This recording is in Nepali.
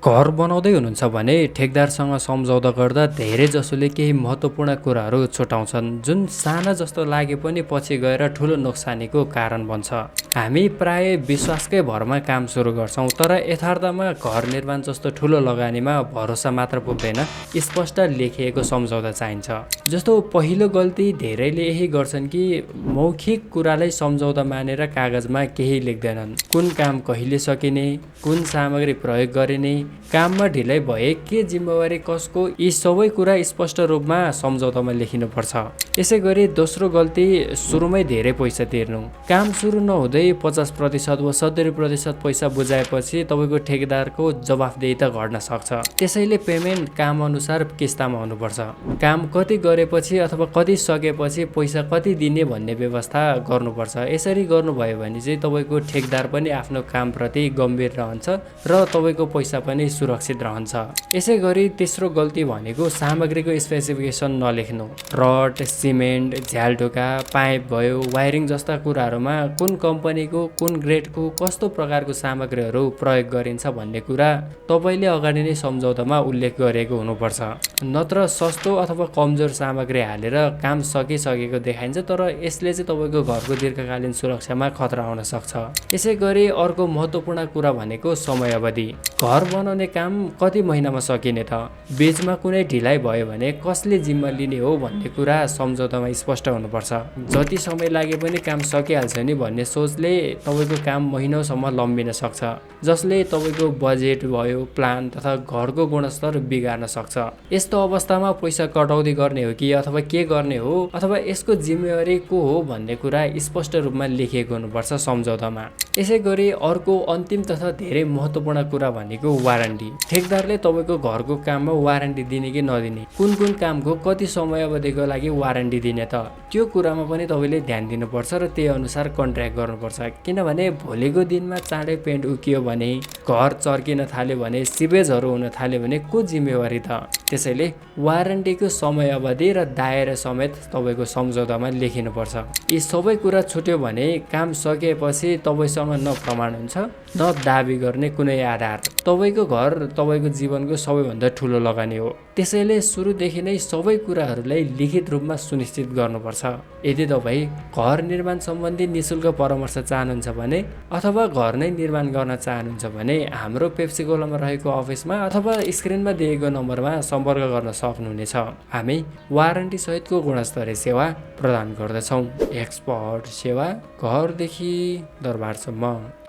घर बनाउँदै हुनुहुन्छ भने ठेकदारसँग सम्झौता गर्दा धेरै जसोले केही महत्त्वपूर्ण कुराहरू छुटाउँछन् जुन साना जस्तो लागे पनि पछि गएर ठुलो नोक्सानीको कारण बन्छ। हामी प्राय विश्वासकै भरमा काम सुरु गर्छौँ, तर यथार्थमा घर निर्माण जस्तो ठुलो लगानीमा भरोसा मात्र पुग्दैन, स्पष्ट लेखिएको सम्झौता चाहिन्छ। जस्तो पहिलो गल्ती धेरैले यही गर्छन् कि मौखिक कुरालाई सम्झौता मानेर कागजमा केही लेख्दैनन्। कुन काम कहिले सकिने, कुन सामग्री प्रयोग गरिने, काममा ढिलाइ भए के जिम्मेवारी कसको, यी सबै कुरा स्पष्ट रूपमा सम्झौतामा लेखिनुपर्छ। यसै गरी दोस्रो गल्ती सुरुमै धेरै पैसा तिर्नु। काम सुरु नहुँदै 50% वा 70% पैसा बुझाएपछि तपाईँको ठेकेदारको जवाफदेही त घट्न सक्छ। त्यसैले पेमेन्ट काम अनुसार किस्तामा हुनुपर्छ। काम कति गरेपछि अथवा कति सकेपछि पैसा कति दिने भन्ने व्यवस्था गर्नुपर्छ। यसरी गर्नुभयो भने चाहिँ तपाईँको ठेकेदार पनि आफ्नो कामप्रति गम्भीर रहन्छ र तपाईँको पैसा पनि सुरक्षित रहन्छ। यसै गरी तेस्रो गल्ती भनेको सामग्रीको स्पेसिफिकेसन नलेख्नु। रड, सिमेन्ट, झ्यालढोका, पाइप भयो, वायरिङ जस्ता कुराहरूमा कुन कम्पनीको, कुन ग्रेडको, कस्तो प्रकारको सामग्रीहरू प्रयोग गरिन्छ भन्ने कुरा तपाईँले अगाडि नै सम्झौतामा उल्लेख गरेको हुनुपर्छ। नत्र सस्तो अथवा कमजोर सामग्री हालेर काम सकिसकेको देखाइन्छ, तर यसले चाहिँ तपाईँको घरको दीर्घकालीन सुरक्षामा खतरा आउन सक्छ। यसै गरी अर्को महत्त्वपूर्ण कुरा भनेको समय अवधि। घर बनाउने काम कति महिनामा सकिने त? बीचमा कुनै ढिलाइ भयो भने कसले जिम्मा लिने हो भन्ने कुरा सम्झौतामा स्पष्ट हुनुपर्छ। जति समय लागे पनि काम सकिहाल्छ नि भन्ने सोचले तपाईँको काम महिनौसम्म लम्बिन सक्छ, जसले तपाईँको बजेट भयो, प्लान तथा घरको गुणस्तर बिगार्न सक्छ। यस्तो अवस्थामा पैसा कटौती गर्ने हो कि अथवा के गर्ने हो अथवा यसको जिम्मेवारी को हो भन्ने कुरा स्पष्ट रूपमा लेखिएको हुनुपर्छ सम्झौतामा। यसै गरी अर्को अन्तिम तथा धेरै महत्त्वपूर्ण कुरा भनेको वारन्टी। ठेकदारले तपाईँको घरको काममा वारन्टी दिने कि नदिने, कुन कुन कामको कति समय अवधिको लागि वारन्टी दिने त, त्यो कुरामा पनि तपाईँले ध्यान दिनुपर्छ र त्यही अनुसार कन्ट्र्याक्ट गर्नुपर्छ। किनभने भोलिको दिनमा चाँडै पेन्ट उकियो भने, घर चर्किन थाल्यो भने, सिवेजहरू हुन थाल्यो भने को जिम्मेवारी त? त्यसैले वारन्टीको समय अवधि र दायरा समेत तपाईँको सम्झौतामा लेखिनुपर्छ। यी सबै कुरा छुट्यो भने काम सकिएपछि तपाईँसँग न प्रमाण हुन्छ, न दाबी गर्ने कुनै आधार। तपाईँको घर तपाईँको जीवनको सबैभन्दा ठुलो लगानी हो। त्यसैले सुरुदेखि नै सबै कुराहरूलाई लिखित रूपमा सुनिश्चित गर्नुपर्छ। यदि तपाईँ घर निर्माण सम्बन्धी निःशुल्क परामर्श चाहनुहुन्छ भने अथवा घर नै निर्माण गर्न चाहनुहुन्छ भने हाम्रो पेप्सी गोलामा रहेको अफिसमा अथवा स्क्रिनमा दिएको नम्बरमा सम्पर्क गर्न सक्नुहुनेछ। हामी वारन्टी सहितको गुणस्तरीय सेवा प्रदान गर्दछौँ। एक्सपर्ट सेवा, घरदेखि दरबारसम्म।